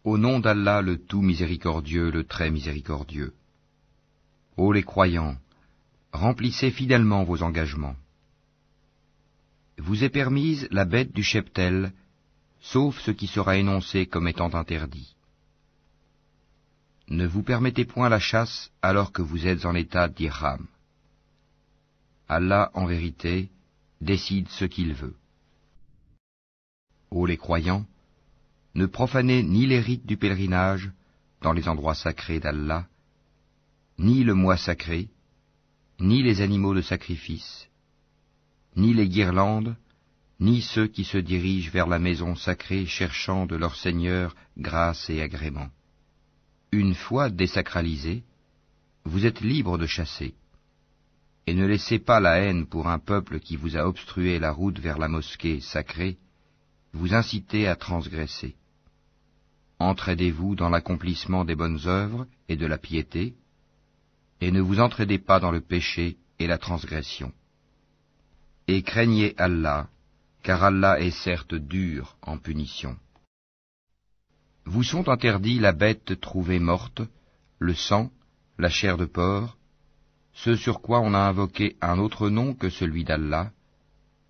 Au nom d'Allah le tout miséricordieux, le très miséricordieux. Ô les croyants, remplissez fidèlement vos engagements. Vous est permise la bête du cheptel, sauf ce qui sera énoncé comme étant interdit. Ne vous permettez point la chasse alors que vous êtes en état d'ihram. Allah, en vérité, décide ce qu'il veut. Ô les croyants, ne profanez ni les rites du pèlerinage dans les endroits sacrés d'Allah, ni le mois sacré, ni les animaux de sacrifice, ni les guirlandes, ni ceux qui se dirigent vers la maison sacrée cherchant de leur Seigneur grâce et agrément. Une fois désacralisés, vous êtes libres de chasser, et ne laissez pas la haine pour un peuple qui vous a obstrué la route vers la mosquée sacrée, vous inciter à transgresser. Entraidez-vous dans l'accomplissement des bonnes œuvres et de la piété, et ne vous entraidez pas dans le péché et la transgression. Et craignez Allah, car Allah est certes dur en punition. Vous sont interdits la bête trouvée morte, le sang, la chair de porc, ce sur quoi on a invoqué un autre nom que celui d'Allah,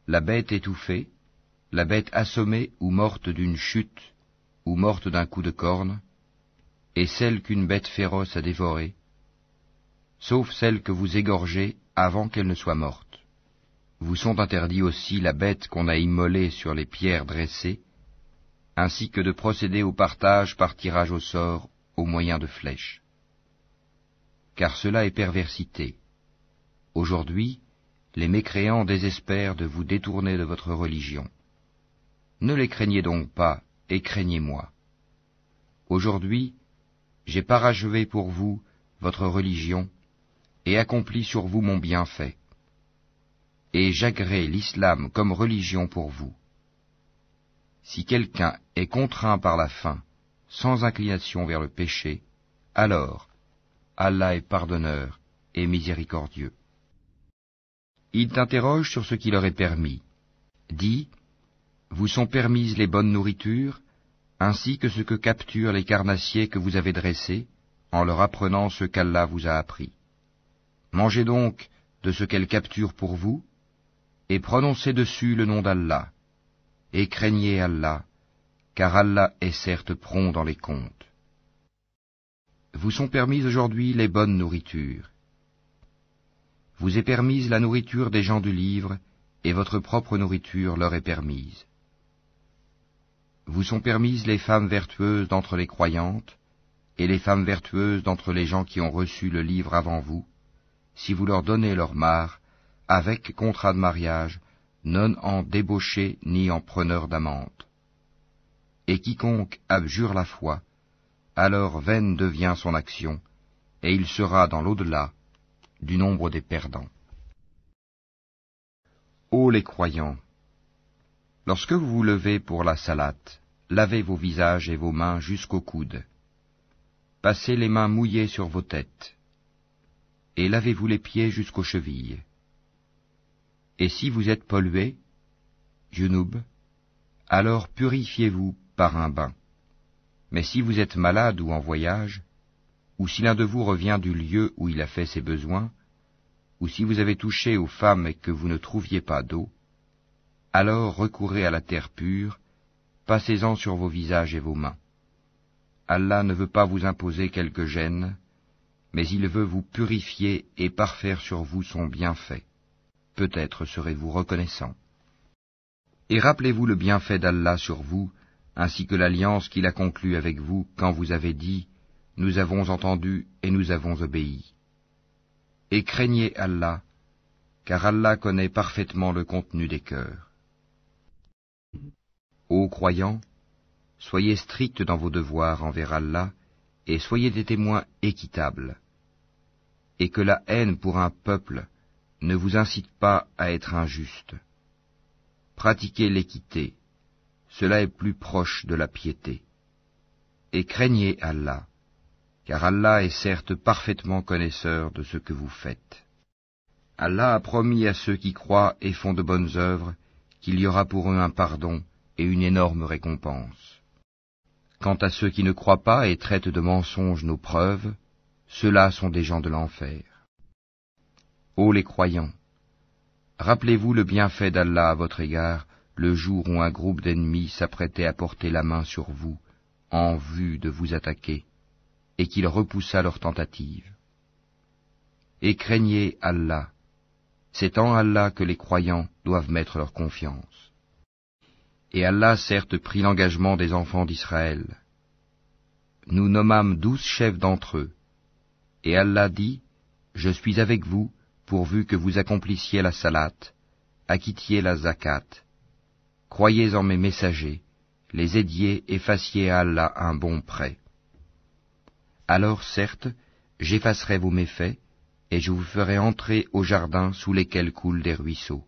la bête étouffée, la bête assommée ou morte d'une chute, ou morte d'un coup de corne, et celle qu'une bête féroce a dévorée, sauf celle que vous égorgez avant qu'elle ne soit morte. Vous sont interdits aussi la bête qu'on a immolée sur les pierres dressées, ainsi que de procéder au partage par tirage au sort au moyen de flèches. Car cela est perversité. Aujourd'hui, les mécréants désespèrent de vous détourner de votre religion. Ne les craignez donc pas, et craignez-moi. Aujourd'hui, j'ai parachevé pour vous votre religion, et accompli sur vous mon bienfait. Et j'agrée l'islam comme religion pour vous. Si quelqu'un est contraint par la faim, sans inclination vers le péché, alors Allah est pardonneur et miséricordieux. Ils t'interrogent sur ce qui leur est permis. Dis, vous sont permises les bonnes nourritures, ainsi que ce que capturent les carnassiers que vous avez dressés, en leur apprenant ce qu'Allah vous a appris. Mangez donc de ce qu'elles capturent pour vous, et prononcez dessus le nom d'Allah, et craignez Allah, car Allah est certes prompt dans les comptes. Vous sont permises aujourd'hui les bonnes nourritures. Vous est permise la nourriture des gens du livre, et votre propre nourriture leur est permise. Vous sont permises les femmes vertueuses d'entre les croyantes, et les femmes vertueuses d'entre les gens qui ont reçu le livre avant vous, si vous leur donnez leur mare, avec contrat de mariage, non en débauché ni en preneur d'amante. Et quiconque abjure la foi, alors vaine devient son action, et il sera dans l'au-delà du nombre des perdants. Ô les croyants, lorsque vous vous levez pour la salate, lavez vos visages et vos mains jusqu'aux coudes. Passez les mains mouillées sur vos têtes, et lavez-vous les pieds jusqu'aux chevilles. Et si vous êtes pollué, junub, alors purifiez-vous par un bain. Mais si vous êtes malade ou en voyage, ou si l'un de vous revient du lieu où il a fait ses besoins, ou si vous avez touché aux femmes et que vous ne trouviez pas d'eau, alors recourez à la terre pure, passez-en sur vos visages et vos mains. Allah ne veut pas vous imposer quelque gêne, mais il veut vous purifier et parfaire sur vous son bienfait. Peut-être serez-vous reconnaissant. Et rappelez-vous le bienfait d'Allah sur vous, ainsi que l'alliance qu'il a conclue avec vous quand vous avez dit « Nous avons entendu et nous avons obéi ». Et craignez Allah, car Allah connaît parfaitement le contenu des cœurs. Ô croyants, soyez stricts dans vos devoirs envers Allah, et soyez des témoins équitables. Et que la haine pour un peuple ne vous incite pas à être injuste. Pratiquez l'équité, cela est plus proche de la piété. Et craignez Allah, car Allah est certes parfaitement connaisseur de ce que vous faites. Allah a promis à ceux qui croient et font de bonnes œuvres qu'il y aura pour eux un pardon et une énorme récompense. Quant à ceux qui ne croient pas et traitent de mensonges nos preuves, ceux-là sont des gens de l'enfer. Ô les croyants, rappelez-vous le bienfait d'Allah à votre égard, le jour où un groupe d'ennemis s'apprêtait à porter la main sur vous, en vue de vous attaquer, et qu'il repoussa leur tentative. Et craignez Allah, c'est en Allah que les croyants doivent mettre leur confiance. Et Allah certes prit l'engagement des enfants d'Israël. Nous nommâmes 12 chefs d'entre eux, et Allah dit, je suis avec vous, pourvu que vous accomplissiez la salate, acquittiez la zakat, croyez en mes messagers, les aidiez et fassiez à Allah un bon prêt. Alors certes, j'effacerai vos méfaits, et je vous ferai entrer au jardin sous lesquels coulent des ruisseaux.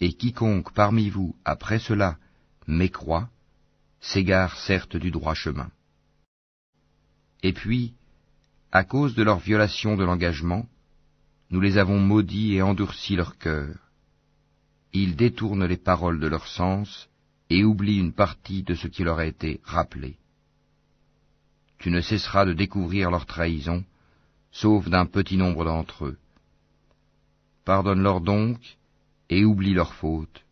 Et quiconque parmi vous, après cela, mécroit, s'égare certes du droit chemin. Et puis, à cause de leur violation de l'engagement, nous les avons maudits et endurci leur cœur. Ils détournent les paroles de leur sens et oublient une partie de ce qui leur a été rappelé. Tu ne cesseras de découvrir leur trahison, sauf d'un petit nombre d'entre eux. Pardonne-leur donc et oublie leurs fautes,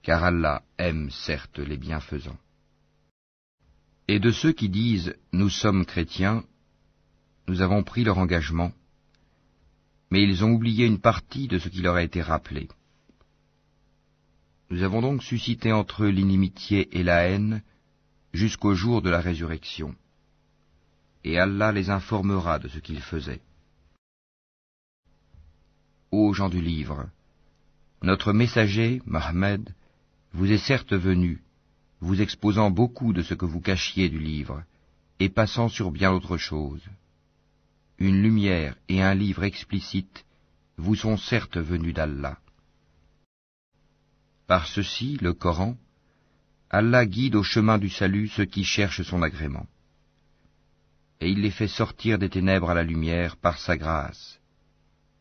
car Allah aime certes les bienfaisants. Et de ceux qui disent « Nous sommes chrétiens », nous avons pris leur engagement, mais ils ont oublié une partie de ce qui leur a été rappelé. Nous avons donc suscité entre eux l'inimitié et la haine jusqu'au jour de la résurrection. Et Allah les informera de ce qu'ils faisaient. Ô gens du livre, notre messager, Mohammed, vous est certes venu, vous exposant beaucoup de ce que vous cachiez du livre, et passant sur bien d'autres choses. Une lumière et un livre explicite vous sont certes venus d'Allah. Par ceci, le Coran, Allah guide au chemin du salut ceux qui cherchent son agrément. Et il les fait sortir des ténèbres à la lumière par sa grâce,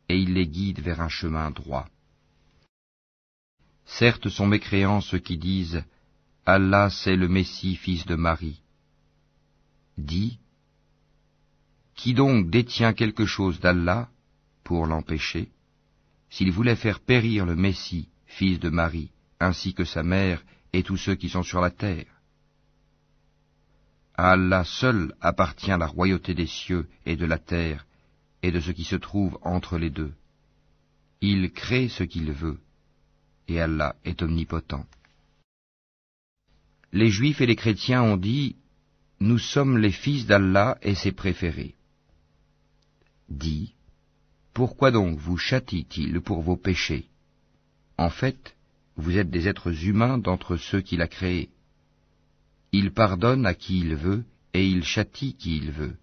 et il les guide vers un chemin droit. Certes sont mécréants ceux qui disent « Allah c'est le Messie, fils de Marie ». Dis, qui donc détient quelque chose d'Allah pour l'empêcher, s'il voulait faire périr le Messie, fils de Marie, ainsi que sa mère et tous ceux qui sont sur la terre? À Allah seul appartient la royauté des cieux et de la terre, et de ce qui se trouve entre les deux. Il crée ce qu'il veut, et Allah est omnipotent. Les Juifs et les chrétiens ont dit, « Nous sommes les fils d'Allah et ses préférés. » Dis, pourquoi donc vous châtie-t-il pour vos péchés? En fait, vous êtes des êtres humains d'entre ceux qu'il a créés. Il pardonne à qui il veut, et il châtie qui il veut.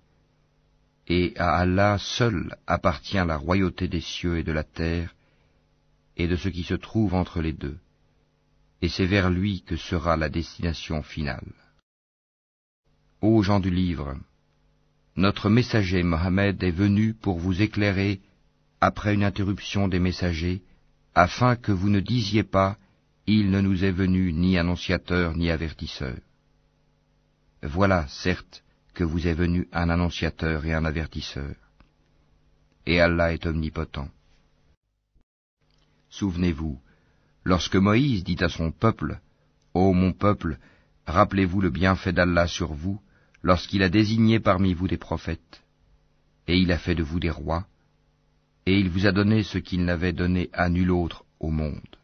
Et à Allah seul appartient la royauté des cieux et de la terre, et de ce qui se trouve entre les deux. Et c'est vers lui que sera la destination finale. Ô gens du livre, notre messager Mohammed est venu pour vous éclairer après une interruption des messagers, afin que vous ne disiez pas « Il ne nous est venu ni annonciateur ni avertisseur ». Voilà, certes, que vous est venu un annonciateur et un avertisseur. Et Allah est omnipotent. Souvenez-vous, lorsque Moïse dit à son peuple, « Ô mon peuple, rappelez-vous le bienfait d'Allah sur vous, lorsqu'il a désigné parmi vous des prophètes, et il a fait de vous des rois, et il vous a donné ce qu'il n'avait donné à nul autre au monde.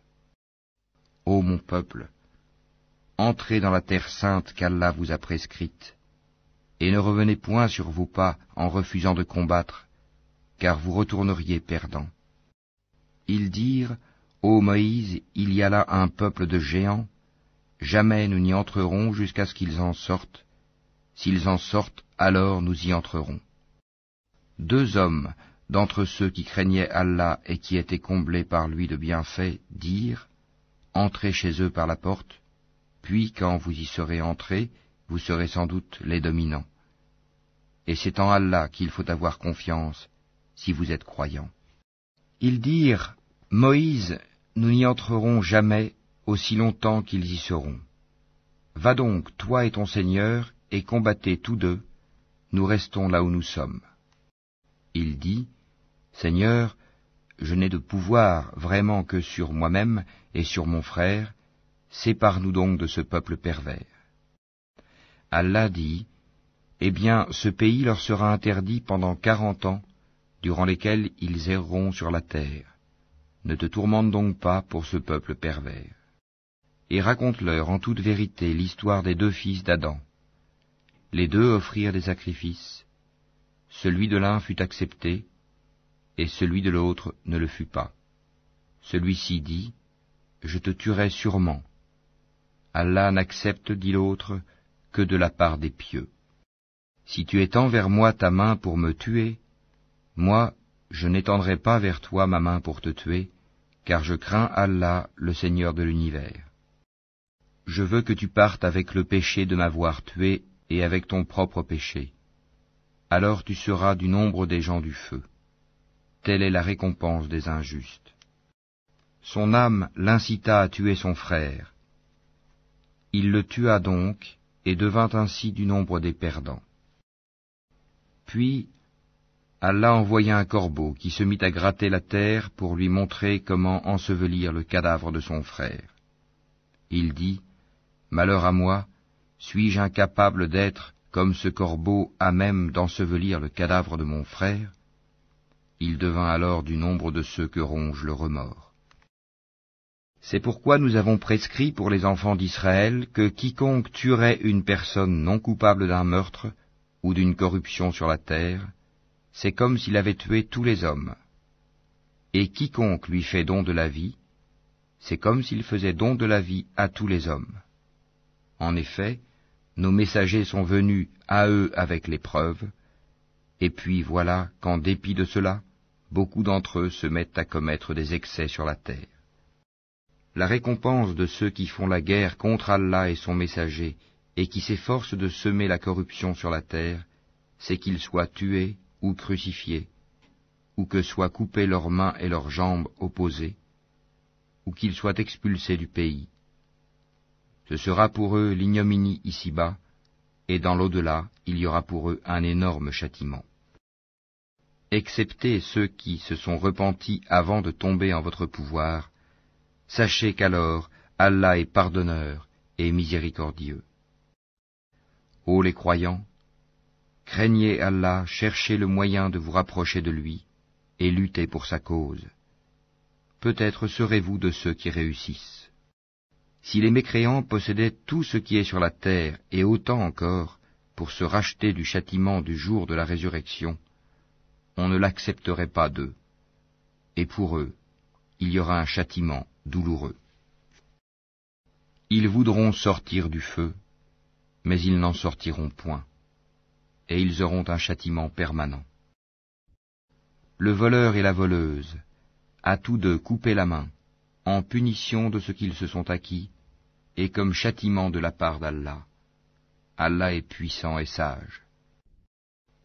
Ô mon peuple, entrez dans la terre sainte qu'Allah vous a prescrite, et ne revenez point sur vos pas en refusant de combattre, car vous retourneriez perdants. » Ils dirent, « Ô Moïse, il y a là un peuple de géants, jamais nous n'y entrerons jusqu'à ce qu'ils en sortent. S'ils en sortent, alors nous y entrerons. » 2 hommes d'entre ceux qui craignaient Allah et qui étaient comblés par lui de bienfaits dirent, « Entrez chez eux par la porte, puis quand vous y serez entrés, vous serez sans doute les dominants. Et c'est en Allah qu'il faut avoir confiance, si vous êtes croyants. » Ils dirent, « Moïse, nous n'y entrerons jamais aussi longtemps qu'ils y seront. Va donc, toi et ton Seigneur, et combattez tous deux, nous restons là où nous sommes. Il dit, Seigneur, je n'ai de pouvoir vraiment que sur moi-même et sur mon frère, sépare-nous donc de ce peuple pervers. Allah dit, eh bien, ce pays leur sera interdit pendant 40 ans, durant lesquels ils erreront sur la terre. Ne te tourmente donc pas pour ce peuple pervers. Et raconte-leur en toute vérité l'histoire des 2 fils d'Adam. Les 2 offrirent des sacrifices. Celui de l'un fut accepté, et celui de l'autre ne le fut pas. Celui-ci dit, je te tuerai sûrement. Allah n'accepte, dit l'autre, que de la part des pieux. Si tu étends vers moi ta main pour me tuer, moi, je n'étendrai pas vers toi ma main pour te tuer, car je crains Allah, le Seigneur de l'univers. Je veux que tu partes avec le péché de m'avoir tué et avec ton propre péché. Alors tu seras du nombre des gens du feu. Telle est la récompense des injustes. Son âme l'incita à tuer son frère. Il le tua donc, et devint ainsi du nombre des perdants. Puis, Allah envoya un corbeau qui se mit à gratter la terre pour lui montrer comment ensevelir le cadavre de son frère. Il dit, malheur à moi, suis-je incapable d'être, comme ce corbeau, à même d'ensevelir le cadavre de mon frère? Il devint alors du nombre de ceux que ronge le remords. C'est pourquoi nous avons prescrit pour les enfants d'Israël que quiconque tuerait une personne non coupable d'un meurtre ou d'une corruption sur la terre, c'est comme s'il avait tué tous les hommes. Et quiconque lui fait don de la vie, c'est comme s'il faisait don de la vie à tous les hommes. En effet, nos messagers sont venus à eux avec l'épreuve, et puis voilà qu'en dépit de cela, beaucoup d'entre eux se mettent à commettre des excès sur la terre. La récompense de ceux qui font la guerre contre Allah et son messager, et qui s'efforcent de semer la corruption sur la terre, c'est qu'ils soient tués ou crucifiés, ou que soient coupées leurs mains et leurs jambes opposées, ou qu'ils soient expulsés du pays. Ce sera pour eux l'ignominie ici-bas, et dans l'au-delà, il y aura pour eux un énorme châtiment. Excepté ceux qui se sont repentis avant de tomber en votre pouvoir, sachez qu'alors Allah est pardonneur et miséricordieux. Ô les croyants, craignez Allah, cherchez le moyen de vous rapprocher de lui, et luttez pour sa cause. Peut-être serez-vous de ceux qui réussissent. Si les mécréants possédaient tout ce qui est sur la terre, et autant encore, pour se racheter du châtiment du jour de la résurrection, on ne l'accepterait pas d'eux. Et pour eux, il y aura un châtiment douloureux. Ils voudront sortir du feu, mais ils n'en sortiront point, et ils auront un châtiment permanent. Le voleur et la voleuse, à tous deux coupez la main, en punition de ce qu'ils se sont acquis, et comme châtiment de la part d'Allah. Allah est puissant et sage.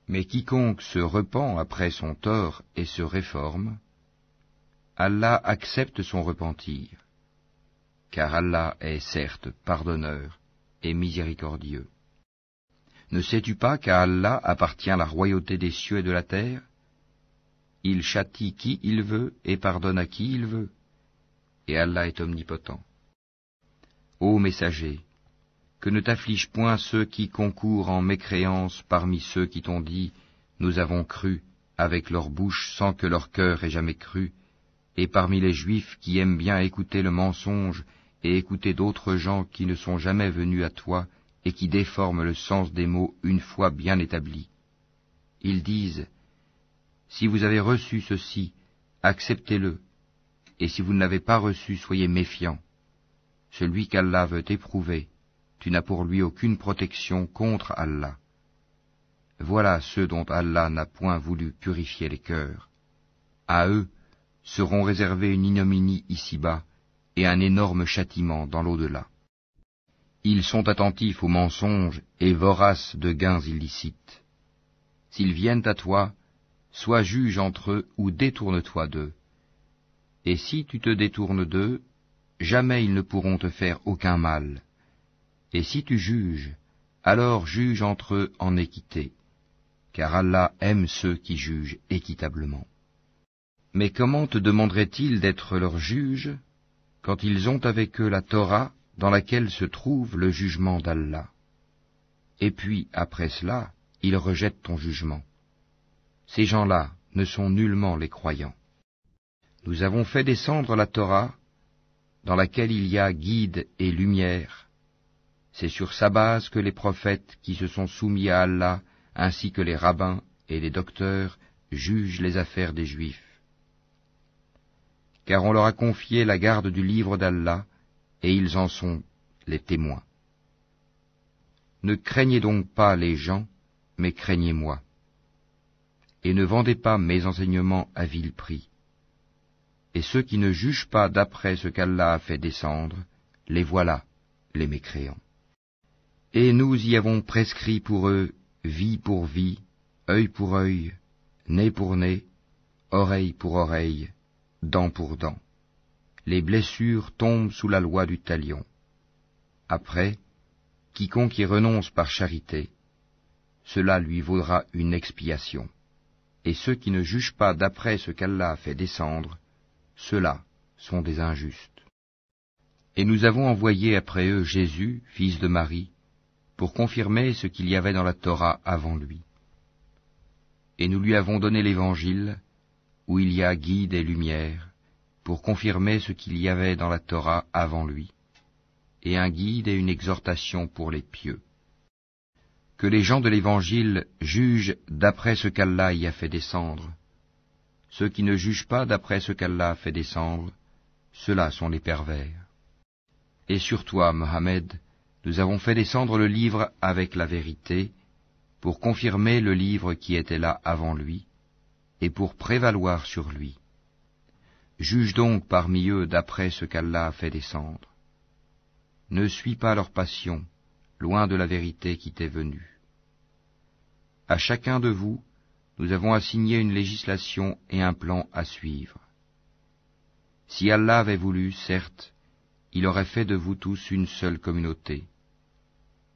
Mais quiconque se repent après son tort et se réforme, Allah accepte son repentir, car Allah est certes pardonneur et miséricordieux. Ne sais-tu pas qu'à Allah appartient la royauté des cieux et de la terre? Il châtie qui il veut et pardonne à qui il veut, et Allah est omnipotent. Ô messager, que ne t'affligent point ceux qui concourent en mécréance parmi ceux qui t'ont dit « Nous avons cru » avec leur bouche sans que leur cœur ait jamais cru, et parmi les Juifs qui aiment bien écouter le mensonge et écouter d'autres gens qui ne sont jamais venus à toi et qui déforment le sens des mots une fois bien établis. Ils disent « Si vous avez reçu ceci, acceptez-le, et si vous ne l'avez pas reçu, soyez méfiants. Celui qu'Allah veut éprouver, tu n'as pour lui aucune protection contre Allah. Voilà ceux dont Allah n'a point voulu purifier les cœurs. À eux seront réservés une ignominie ici-bas et un énorme châtiment dans l'au-delà. Ils sont attentifs aux mensonges et voraces de gains illicites. S'ils viennent à toi, sois juge entre eux ou détourne-toi d'eux. Et si tu te détournes d'eux, jamais ils ne pourront te faire aucun mal. Et si tu juges, alors juge entre eux en équité, car Allah aime ceux qui jugent équitablement. Mais comment te demanderaient-ils d'être leurs juges quand ils ont avec eux la Torah dans laquelle se trouve le jugement d'Allah? Et puis, après cela, ils rejettent ton jugement. Ces gens-là ne sont nullement les croyants. Nous avons fait descendre la Torah, dans laquelle il y a guide et lumière. C'est sur sa base que les prophètes qui se sont soumis à Allah, ainsi que les rabbins et les docteurs, jugent les affaires des Juifs. Car on leur a confié la garde du livre d'Allah, et ils en sont les témoins. Ne craignez donc pas les gens, mais craignez-moi. Et ne vendez pas mes enseignements à vil prix. Et ceux qui ne jugent pas d'après ce qu'Allah a fait descendre, les voilà, les mécréants. Et nous y avons prescrit pour eux vie pour vie, œil pour œil, nez pour nez, oreille pour oreille, dent pour dent. Les blessures tombent sous la loi du talion. Après, quiconque y renonce par charité, cela lui vaudra une expiation. Et ceux qui ne jugent pas d'après ce qu'Allah a fait descendre, ceux-là sont des injustes. Et nous avons envoyé après eux Jésus, fils de Marie, pour confirmer ce qu'il y avait dans la Torah avant lui. Et nous lui avons donné l'Évangile, où il y a guide et lumière, pour confirmer ce qu'il y avait dans la Torah avant lui, et un guide et une exhortation pour les pieux. Que les gens de l'Évangile jugent d'après ce qu'Allah y a fait descendre. Ceux qui ne jugent pas d'après ce qu'Allah a fait descendre, ceux-là sont les pervers. Et sur toi, Mohammed, nous avons fait descendre le livre avec la vérité, pour confirmer le livre qui était là avant lui, et pour prévaloir sur lui. Juge donc parmi eux d'après ce qu'Allah a fait descendre. Ne suis pas leur passion, loin de la vérité qui t'est venue. À chacun de vous, nous avons assigné une législation et un plan à suivre. Si Allah avait voulu, certes, il aurait fait de vous tous une seule communauté,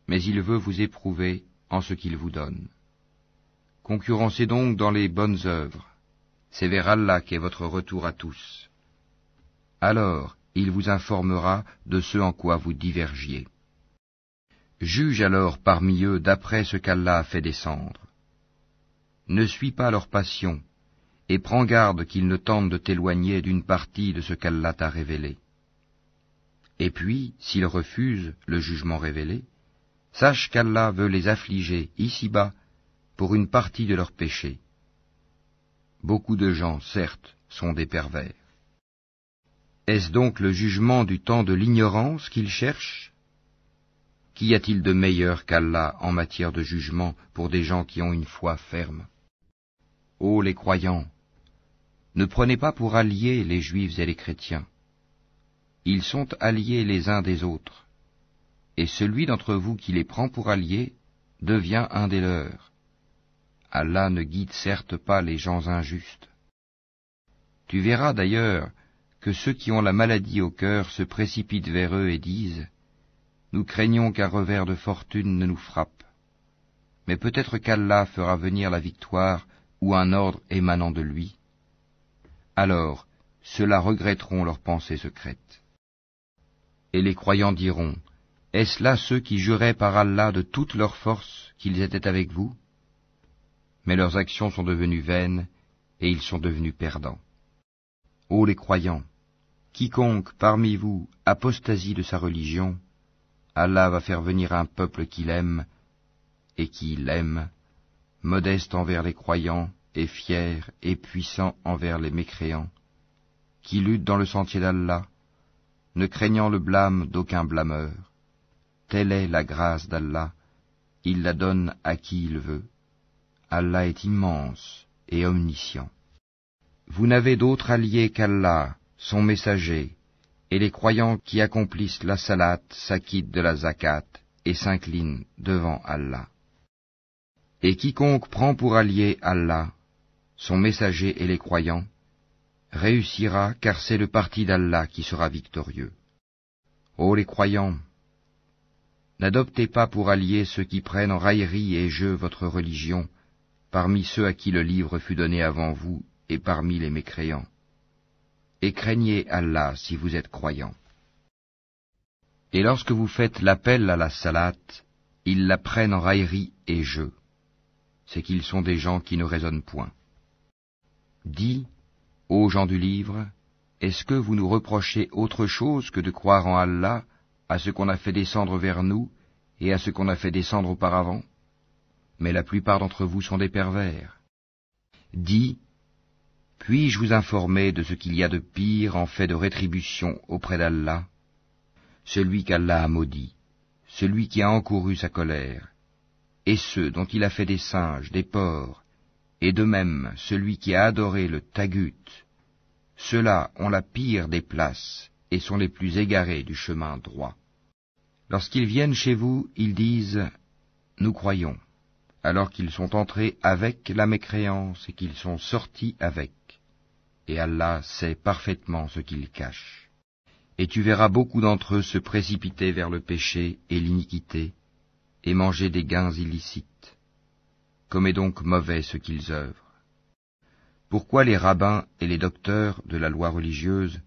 mais il veut vous éprouver en ce qu'il vous donne. Concurrencez donc dans les bonnes œuvres, c'est vers Allah qu'est votre retour à tous. Alors, il vous informera de ce en quoi vous divergiez. Juge alors parmi eux d'après ce qu'Allah a fait descendre. Ne suis pas leur passion, et prends garde qu'ils ne tentent de t'éloigner d'une partie de ce qu'Allah t'a révélé. Et puis, s'ils refusent le jugement révélé, sache qu'Allah veut les affliger ici-bas pour une partie de leurs péchés. Beaucoup de gens, certes, sont des pervers. Est-ce donc le jugement du temps de l'ignorance qu'ils cherchent? Qu'y a-t-il de meilleur qu'Allah en matière de jugement pour des gens qui ont une foi ferme? Ô les croyants, ne prenez pas pour alliés les juifs et les chrétiens. Ils sont alliés les uns des autres, et celui d'entre vous qui les prend pour alliés devient un des leurs. Allah ne guide certes pas les gens injustes. Tu verras d'ailleurs que ceux qui ont la maladie au cœur se précipitent vers eux et disent « Nous craignons qu'un revers de fortune ne nous frappe. Mais peut-être qu'Allah fera venir la victoire ou un ordre émanant de lui. Alors, ceux-là regretteront leurs pensées secrètes. Et les croyants diront « Est-ce là ceux qui juraient par Allah de toute leur force qu'ils étaient avec vous ?» Mais leurs actions sont devenues vaines et ils sont devenus perdants. Ô les croyants, quiconque parmi vous apostasie de sa religion, Allah va faire venir un peuple qu'il aime et qui l'aime, modeste envers les croyants et fier et puissant envers les mécréants, qui lutte dans le sentier d'Allah, ne craignant le blâme d'aucun blâmeur. Telle est la grâce d'Allah, il la donne à qui il veut. Allah est immense et omniscient. Vous n'avez d'autre allié qu'Allah, son messager, et les croyants qui accomplissent la salat s'acquittent de la zakat et s'inclinent devant Allah. Et quiconque prend pour allié Allah, son messager et les croyants, réussira car c'est le parti d'Allah qui sera victorieux. Ô les croyants, N'adoptez pas pour alliés ceux qui prennent en raillerie et jeu votre religion, parmi ceux à qui le livre fut donné avant vous, et parmi les mécréants. Et craignez Allah si vous êtes croyants. Et lorsque vous faites l'appel à la salate, ils la prennent en raillerie et jeu. C'est qu'ils sont des gens qui ne raisonnent point. Dis, ô gens du livre, est-ce que vous nous reprochez autre chose que de croire en Allah, à ce qu'on a fait descendre vers nous, et à ce qu'on a fait descendre auparavant? Mais la plupart d'entre vous sont des pervers. Dis, puis-je vous informer de ce qu'il y a de pire en fait de rétribution auprès d'Allah? Celui qu'Allah a maudit, celui qui a encouru sa colère, et ceux dont il a fait des singes, des porcs, et de même celui qui a adoré le tagut, ceux-là ont la pire des places et sont les plus égarés du chemin droit. Lorsqu'ils viennent chez vous, ils disent « Nous croyons », alors qu'ils sont entrés avec la mécréance et qu'ils sont sortis avec. Et Allah sait parfaitement ce qu'ils cachent. Et tu verras beaucoup d'entre eux se précipiter vers le péché et l'iniquité, et manger des gains illicites. Comme est donc mauvais ce qu'ils œuvrent. Pourquoi les rabbins et les docteurs de la loi religieuse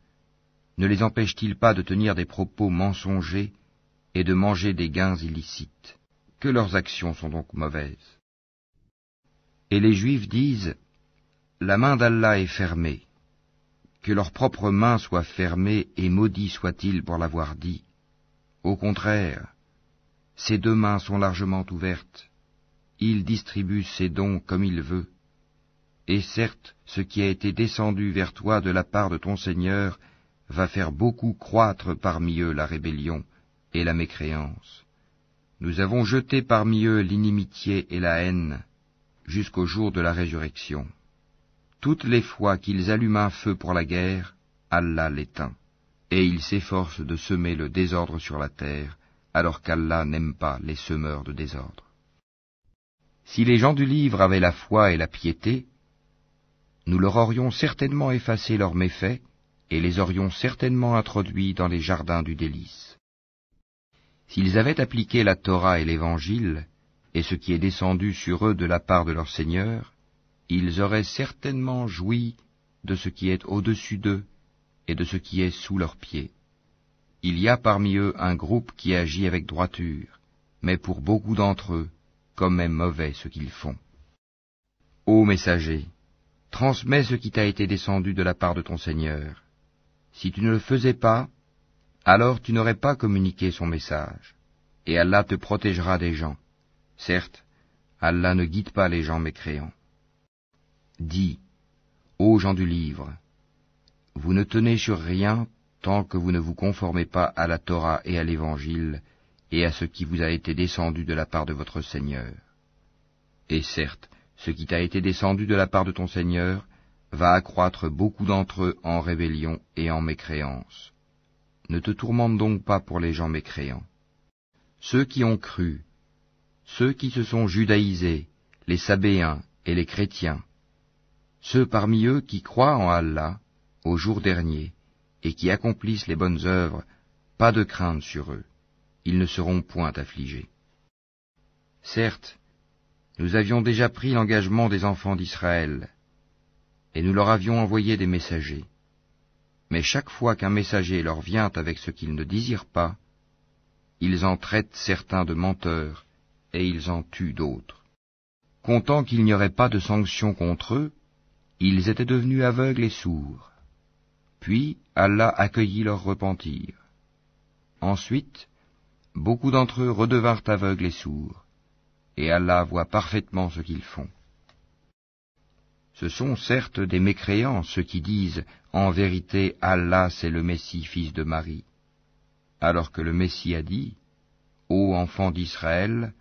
ne les empêchent-ils pas de tenir des propos mensongers et de manger des gains illicites? Que leurs actions sont donc mauvaises. Et les Juifs disent, la main d'Allah est fermée, que leur propre main soit fermée et maudit soit-il pour l'avoir dit. Au contraire, ses deux mains sont largement ouvertes, il distribue ses dons comme il veut, et certes, ce qui a été descendu vers toi de la part de ton Seigneur va faire beaucoup croître parmi eux la rébellion et la mécréance. Nous avons jeté parmi eux l'inimitié et la haine jusqu'au jour de la résurrection. Toutes les fois qu'ils allument un feu pour la guerre, Allah l'éteint, et ils s'efforcent de semer le désordre sur la terre, alors qu'Allah n'aime pas les semeurs de désordre. Si les gens du livre avaient la foi et la piété, nous leur aurions certainement effacé leurs méfaits et les aurions certainement introduits dans les jardins du délice. S'ils avaient appliqué la Torah et l'Évangile, et ce qui est descendu sur eux de la part de leur Seigneur, ils auraient certainement joui de ce qui est au-dessus d'eux et de ce qui est sous leurs pieds. Il y a parmi eux un groupe qui agit avec droiture, mais pour beaucoup d'entre eux, comme est mauvais ce qu'ils font. Ô messager, transmets ce qui t'a été descendu de la part de ton Seigneur. Si tu ne le faisais pas, alors tu n'aurais pas communiqué son message, et Allah te protégera des gens. Certes, Allah ne guide pas les gens mécréants. Dis, ô gens du livre, vous ne tenez sur rien tant que vous ne vous conformez pas à la Torah et à l'Évangile, et à ce qui vous a été descendu de la part de votre Seigneur. Et certes, ce qui t'a été descendu de la part de ton Seigneur va accroître beaucoup d'entre eux en rébellion et en mécréance. Ne te tourmente donc pas pour les gens mécréants. Ceux qui ont cru, ceux qui se sont judaïsés, les Sabéens et les chrétiens, ceux parmi eux qui croient en Allah, au jour dernier, et qui accomplissent les bonnes œuvres, pas de crainte sur eux, ils ne seront point affligés. Certes, nous avions déjà pris l'engagement des enfants d'Israël, et nous leur avions envoyé des messagers. Mais chaque fois qu'un messager leur vient avec ce qu'ils ne désirent pas, ils en traitent certains de menteurs, et ils en tuent d'autres. Comptant qu'il n'y aurait pas de sanction contre eux, ils étaient devenus aveugles et sourds. Puis Allah accueillit leur repentir. Ensuite, beaucoup d'entre eux redevinrent aveugles et sourds, et Allah voit parfaitement ce qu'ils font. Ce sont certes des mécréants ceux qui disent « En vérité, Allah c'est le Messie, fils de Marie », alors que le Messie a dit « Ô enfants d'Israël,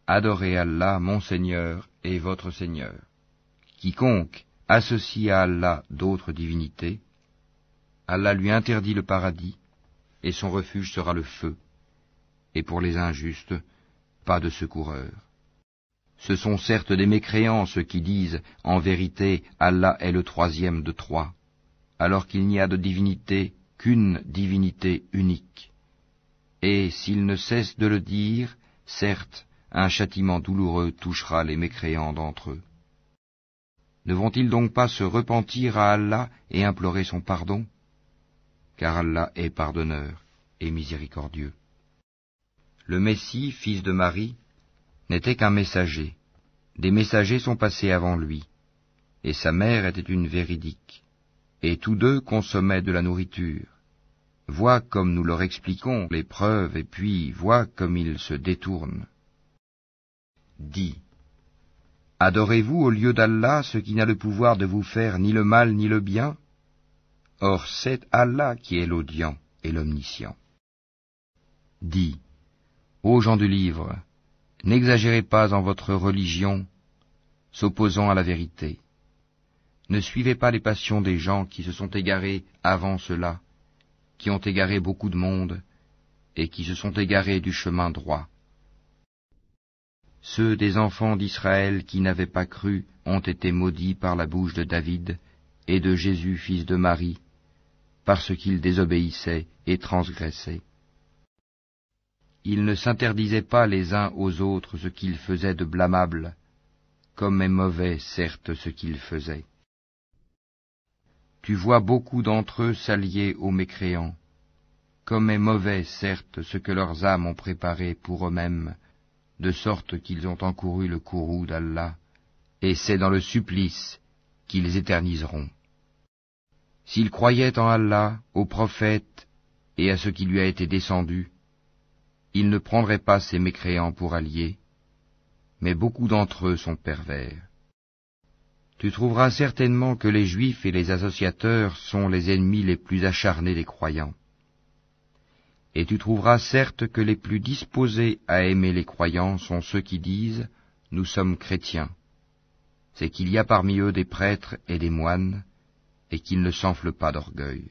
adorez Allah, mon Seigneur et votre Seigneur. Quiconque associe à Allah d'autres divinités, Allah lui interdit le paradis, et son refuge sera le feu, et pour les injustes, pas de secoureur. Ce sont certes des mécréants ceux qui disent « En vérité, Allah est le troisième de trois », alors qu'il n'y a de divinité qu'une divinité unique. Et s'ils ne cessent de le dire, certes, un châtiment douloureux touchera les mécréants d'entre eux. Ne vont-ils donc pas se repentir à Allah et implorer son pardon? Car Allah est pardonneur et miséricordieux. Le Messie, fils de Marie, n'était qu'un messager. Des messagers sont passés avant lui, et sa mère était une véridique. Et tous deux consommaient de la nourriture. Vois comme nous leur expliquons les preuves, et puis vois comme ils se détournent. Dis, adorez-vous au lieu d'Allah ce qui n'a le pouvoir de vous faire ni le mal ni le bien? Or c'est Allah qui est l'audient et l'omniscient. Dis, ô gens du livre, n'exagérez pas en votre religion, s'opposant à la vérité. Ne suivez pas les passions des gens qui se sont égarés avant cela, qui ont égaré beaucoup de monde, et qui se sont égarés du chemin droit. Ceux des enfants d'Israël qui n'avaient pas cru ont été maudits par la bouche de David et de Jésus, fils de Marie, parce qu'ils désobéissaient et transgressaient. Ils ne s'interdisaient pas les uns aux autres ce qu'ils faisaient de blâmable, comme est mauvais, certes, ce qu'ils faisaient. Tu vois beaucoup d'entre eux s'allier aux mécréants, comme est mauvais, certes, ce que leurs âmes ont préparé pour eux-mêmes, de sorte qu'ils ont encouru le courroux d'Allah, et c'est dans le supplice qu'ils éterniseront. S'ils croyaient en Allah, au prophète et à ce qui lui a été descendu, ils ne prendraient pas ces mécréants pour alliés, mais beaucoup d'entre eux sont pervers. Tu trouveras certainement que les Juifs et les associateurs sont les ennemis les plus acharnés des croyants. Et tu trouveras certes que les plus disposés à aimer les croyants sont ceux qui disent « Nous sommes chrétiens ». C'est qu'il y a parmi eux des prêtres et des moines, et qu'ils ne s'enflent pas d'orgueil.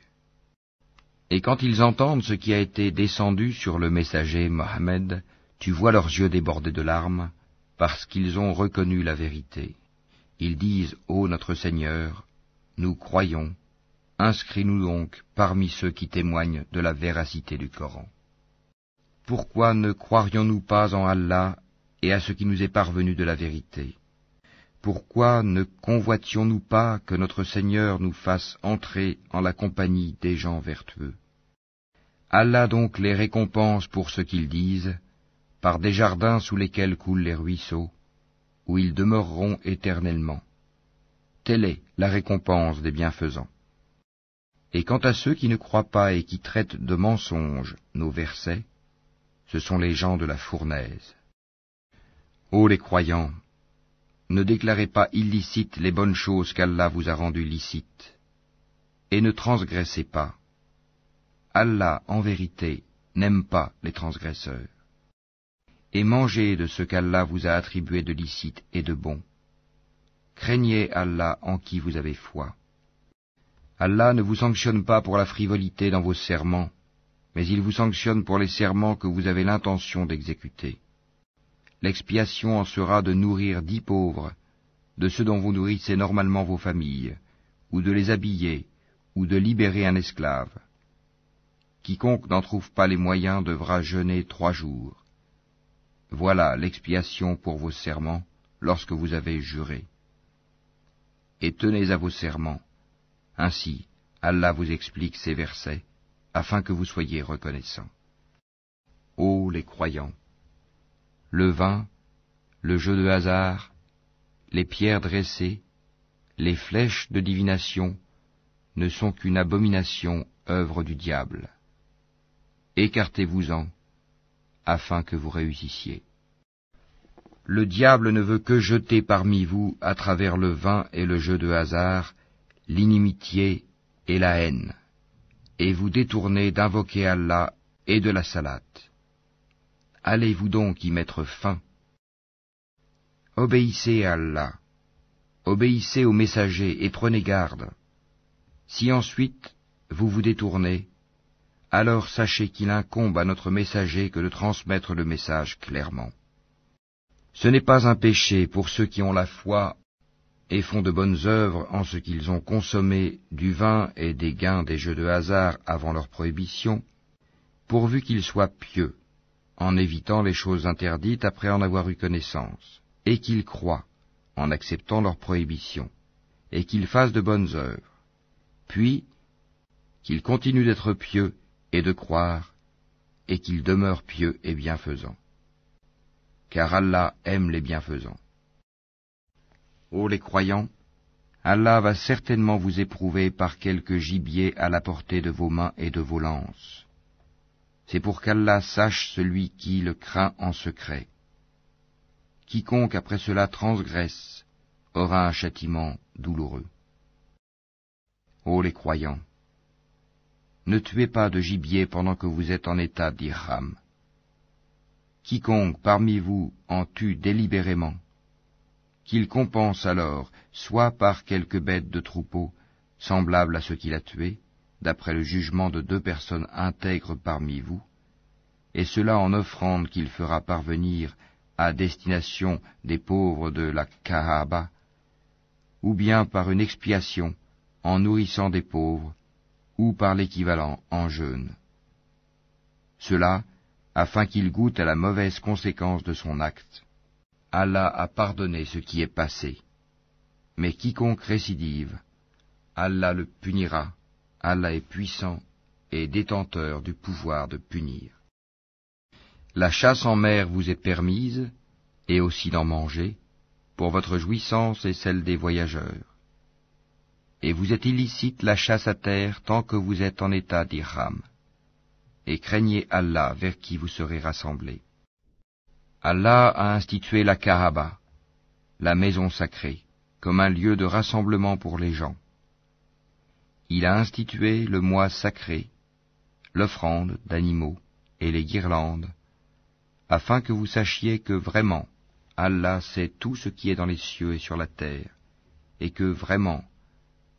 Et quand ils entendent ce qui a été descendu sur le messager Mohammed, tu vois leurs yeux débordés de larmes, parce qu'ils ont reconnu la vérité. Ils disent « Ô notre Seigneur, nous croyons, inscris-nous donc parmi ceux qui témoignent de la véracité du Coran. » Pourquoi ne croirions-nous pas en Allah et à ce qui nous est parvenu de la vérité? Pourquoi ne convoitions-nous pas que notre Seigneur nous fasse entrer en la compagnie des gens vertueux? Allah donc les récompense pour ce qu'ils disent, par des jardins sous lesquels coulent les ruisseaux, où ils demeureront éternellement. Telle est la récompense des bienfaisants. Et quant à ceux qui ne croient pas et qui traitent de mensonges nos versets, ce sont les gens de la fournaise. Ô les croyants, ne déclarez pas illicites les bonnes choses qu'Allah vous a rendues licites, et ne transgressez pas. Allah, en vérité, n'aime pas les transgresseurs. Et mangez de ce qu'Allah vous a attribué de licite et de bon. Craignez Allah en qui vous avez foi. Allah ne vous sanctionne pas pour la frivolité dans vos serments, mais il vous sanctionne pour les serments que vous avez l'intention d'exécuter. L'expiation en sera de nourrir 10 pauvres, de ceux dont vous nourrissez normalement vos familles, ou de les habiller, ou de libérer un esclave. Quiconque n'en trouve pas les moyens devra jeûner 3 jours. Voilà l'expiation pour vos serments lorsque vous avez juré. Et tenez à vos serments. Ainsi, Allah vous explique ces versets, afin que vous soyez reconnaissants. Ô les croyants! Le vin, le jeu de hasard, les pierres dressées, les flèches de divination ne sont qu'une abomination, œuvre du diable. Écartez-vous-en, afin que vous réussissiez. Le diable ne veut que jeter parmi vous, à travers le vin et le jeu de hasard, l'inimitié et la haine, et vous détourner d'invoquer Allah et de la salate. Allez-vous donc y mettre fin? Obéissez à Allah, obéissez aux messagers et prenez garde. Si ensuite vous vous détournez, alors sachez qu'il incombe à notre messager que de transmettre le message clairement. Ce n'est pas un péché pour ceux qui ont la foi et font de bonnes œuvres en ce qu'ils ont consommé du vin et des gains des jeux de hasard avant leur prohibition, pourvu qu'ils soient pieux, en évitant les choses interdites après en avoir eu connaissance, et qu'ils croient, en acceptant leurs prohibitions, et qu'ils fassent de bonnes œuvres, puis qu'ils continuent d'être pieux et de croire, et qu'ils demeurent pieux et bienfaisants. Car Allah aime les bienfaisants. Ô les croyants, Allah va certainement vous éprouver par quelque gibier à la portée de vos mains et de vos lances. C'est pour qu'Allah sache celui qui le craint en secret. Quiconque après cela transgresse aura un châtiment douloureux. Ô les croyants, ne tuez pas de gibier pendant que vous êtes en état d'ihram. Quiconque parmi vous en tue délibérément, qu'il compense alors soit par quelque bête de troupeau semblable à ce qu'il a tué, d'après le jugement de 2 personnes intègres parmi vous, et cela en offrande qu'il fera parvenir à destination des pauvres de la Kaaba, ou bien par une expiation en nourrissant des pauvres, ou par l'équivalent en jeûne. Cela, afin qu'il goûte à la mauvaise conséquence de son acte. Allah a pardonné ce qui est passé. Mais quiconque récidive, Allah le punira. Allah est puissant et détenteur du pouvoir de punir. La chasse en mer vous est permise, et aussi d'en manger, pour votre jouissance et celle des voyageurs. Et vous est illicite la chasse à terre tant que vous êtes en état d'ihram. Et craignez Allah vers qui vous serez rassemblés. Allah a institué la Kaaba, la maison sacrée, comme un lieu de rassemblement pour les gens. Il a institué le mois sacré, l'offrande d'animaux et les guirlandes, afin que vous sachiez que vraiment Allah sait tout ce qui est dans les cieux et sur la terre, et que vraiment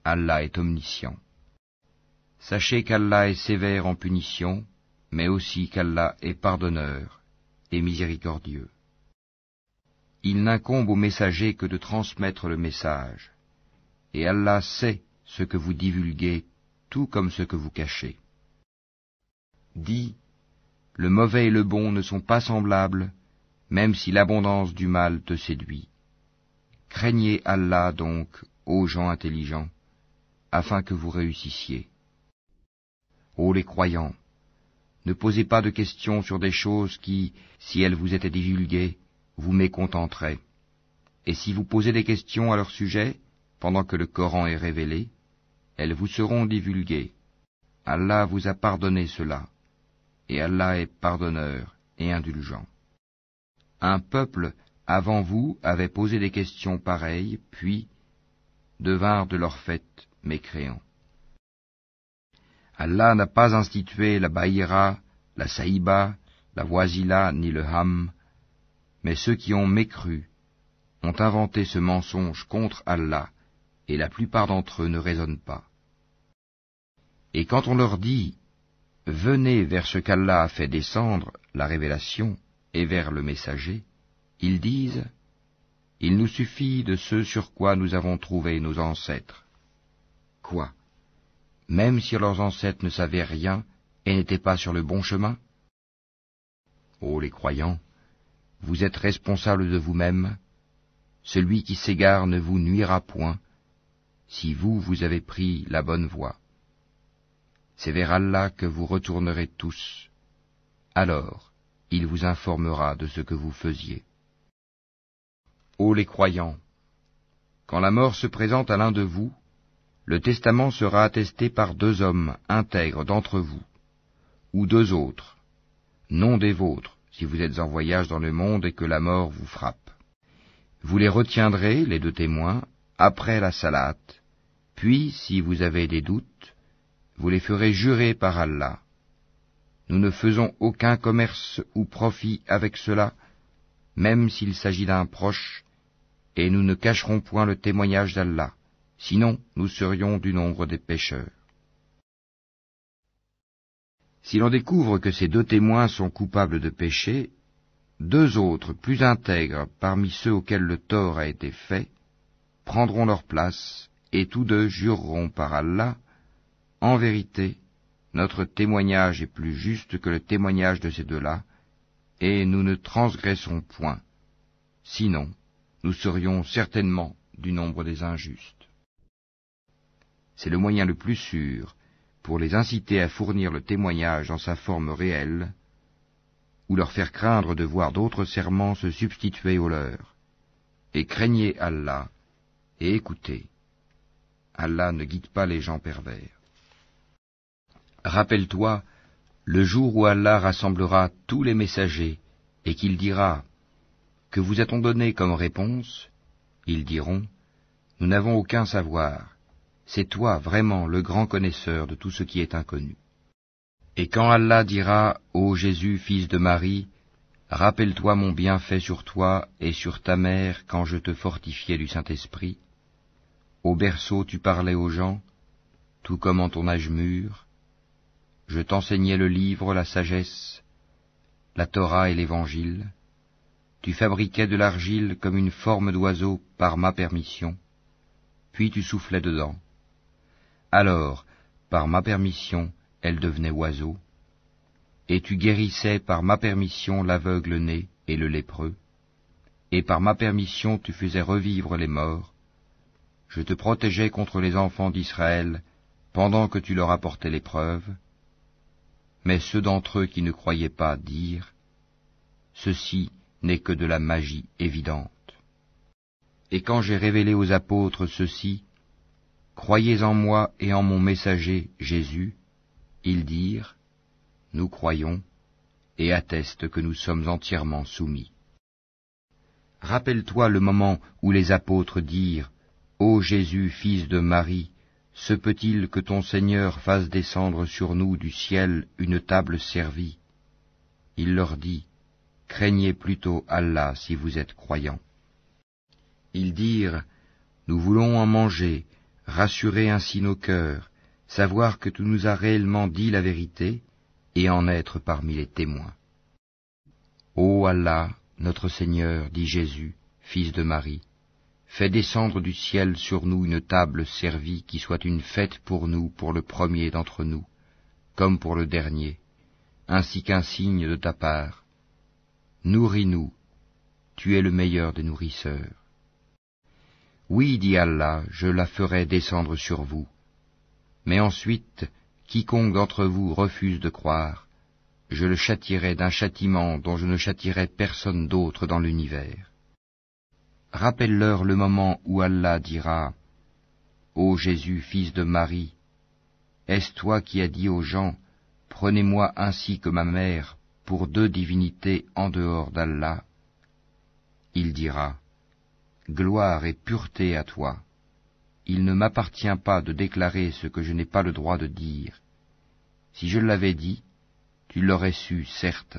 Allah est omniscient. Sachez qu'Allah est sévère en punition, mais aussi qu'Allah est pardonneur et miséricordieux. Il n'incombe au messager que de transmettre le message, et Allah sait ce que vous divulguez, tout comme ce que vous cachez. Dis, le mauvais et le bon ne sont pas semblables, même si l'abondance du mal te séduit. Craignez Allah donc, ô gens intelligents, afin que vous réussissiez. Ô les croyants, ne posez pas de questions sur des choses qui, si elles vous étaient divulguées, vous mécontenteraient. Et si vous posez des questions à leur sujet, pendant que le Coran est révélé, elles vous seront divulguées. Allah vous a pardonné cela, et Allah est pardonneur et indulgent. Un peuple avant vous avait posé des questions pareilles, puis devinrent de leur fait mécréants. Allah n'a pas institué la Bahira, la Saïba, la Wazila ni le Ham, mais ceux qui ont mécru ont inventé ce mensonge contre Allah, et la plupart d'entre eux ne raisonnent pas. Et quand on leur dit « Venez vers ce qu'Allah a fait descendre, la révélation, et vers le messager », ils disent « Il nous suffit de ce sur quoi nous avons trouvé nos ancêtres. » Quoi? Même si leurs ancêtres ne savaient rien et n'étaient pas sur le bon chemin? Ô les croyants, vous êtes responsables de vous-mêmes, celui qui s'égare ne vous nuira point, si vous avez pris la bonne voie. C'est vers Allah que vous retournerez tous. Alors, il vous informera de ce que vous faisiez. Ô les croyants, quand la mort se présente à l'un de vous, le testament sera attesté par 2 hommes intègres d'entre vous, ou 2 autres, non des vôtres, si vous êtes en voyage dans le monde et que la mort vous frappe. Vous les retiendrez, les 2 témoins, après la salate, puis, si vous avez des doutes, vous les ferez jurer par Allah. Nous ne faisons aucun commerce ou profit avec cela, même s'il s'agit d'un proche, et nous ne cacherons point le témoignage d'Allah, sinon nous serions du nombre des pécheurs. Si l'on découvre que ces 2 témoins sont coupables de péché, 2 autres plus intègres parmi ceux auxquels le tort a été fait, prendront leur place, et tous 2 jureront par Allah, en vérité, notre témoignage est plus juste que le témoignage de ces deux-là, et nous ne transgressons point. Sinon, nous serions certainement du nombre des injustes. C'est le moyen le plus sûr pour les inciter à fournir le témoignage en sa forme réelle, ou leur faire craindre de voir d'autres serments se substituer aux leurs. Et craignez Allah, et écoutez. Allah ne guide pas les gens pervers. Rappelle-toi le jour où Allah rassemblera tous les messagers, et qu'il dira « Que vous a-t-on donné comme réponse ?» Ils diront « Nous n'avons aucun savoir. C'est toi vraiment le grand connaisseur de tout ce qui est inconnu. » Et quand Allah dira « Ô Jésus, fils de Marie, rappelle-toi mon bienfait sur toi et sur ta mère quand je te fortifiais du Saint-Esprit. Au berceau tu parlais aux gens, tout comme en ton âge mûr. Je t'enseignais le livre, la sagesse, la Torah et l'Évangile. Tu fabriquais de l'argile comme une forme d'oiseau par ma permission, puis tu soufflais dedans. Alors, par ma permission, elle devenait oiseau, et tu guérissais par ma permission l'aveugle-né et le lépreux, et par ma permission tu faisais revivre les morts. Je te protégeais contre les enfants d'Israël pendant que tu leur apportais l'épreuve. Mais ceux d'entre eux qui ne croyaient pas dirent « Ceci n'est que de la magie évidente. » Et quand j'ai révélé aux apôtres ceci, « Croyez en moi et en mon messager Jésus », ils dirent « Nous croyons et attestent que nous sommes entièrement soumis. » Rappelle-toi le moment où les apôtres dirent « Ô Jésus, fils de Marie, se peut-il que ton Seigneur fasse descendre sur nous du ciel une table servie ?» Il leur dit « Craignez plutôt Allah si vous êtes croyants. » Ils dirent « Nous voulons en manger, rassurer ainsi nos cœurs, savoir que tu nous as réellement dit la vérité, et en être parmi les témoins. » Ô Allah, notre Seigneur, dit Jésus, fils de Marie, fais descendre du ciel sur nous une table servie qui soit une fête pour nous, pour le premier d'entre nous, comme pour le dernier, ainsi qu'un signe de ta part. Nourris-nous, tu es le meilleur des nourrisseurs. Oui, dit Allah, je la ferai descendre sur vous. Mais ensuite, quiconque d'entre vous refuse de croire, je le châtierai d'un châtiment dont je ne châtierai personne d'autre dans l'univers. Rappelle-leur le moment où Allah dira « Ô Jésus, fils de Marie, est-ce toi qui as dit aux gens « Prenez-moi ainsi que ma mère pour deux divinités en dehors d'Allah ?» Il dira « Gloire et pureté à toi. Il ne m'appartient pas de déclarer ce que je n'ai pas le droit de dire. Si je l'avais dit, tu l'aurais su, certes.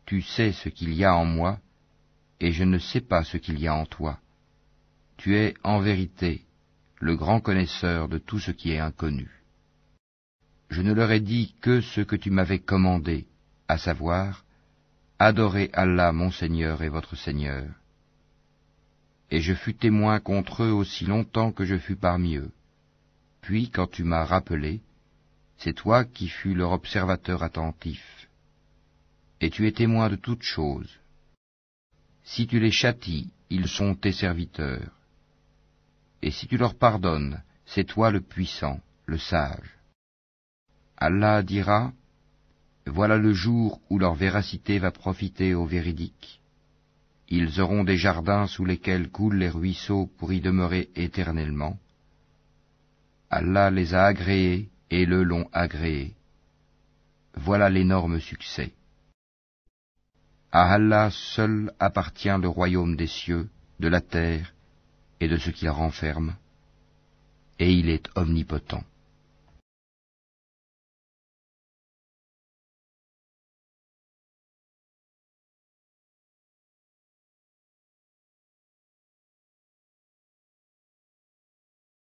Tu sais ce qu'il y a en moi, et je ne sais pas ce qu'il y a en toi. Tu es, en vérité, le grand connaisseur de tout ce qui est inconnu. Je ne leur ai dit que ce que tu m'avais commandé, à savoir, adorez Allah mon Seigneur et votre Seigneur. Et je fus témoin contre eux aussi longtemps que je fus parmi eux. Puis, quand tu m'as rappelé, c'est toi qui fus leur observateur attentif. Et tu es témoin de toutes choses. Si tu les châties, ils sont tes serviteurs. Et si tu leur pardonnes, c'est toi le puissant, le sage. Allah dira, voilà le jour où leur véracité va profiter aux véridiques. Ils auront des jardins sous lesquels coulent les ruisseaux pour y demeurer éternellement. Allah les a agréés et le l'ont agréé. Voilà l'énorme succès. À Allah seul appartient le royaume des cieux, de la terre et de ce qu'il renferme, et il est omnipotent.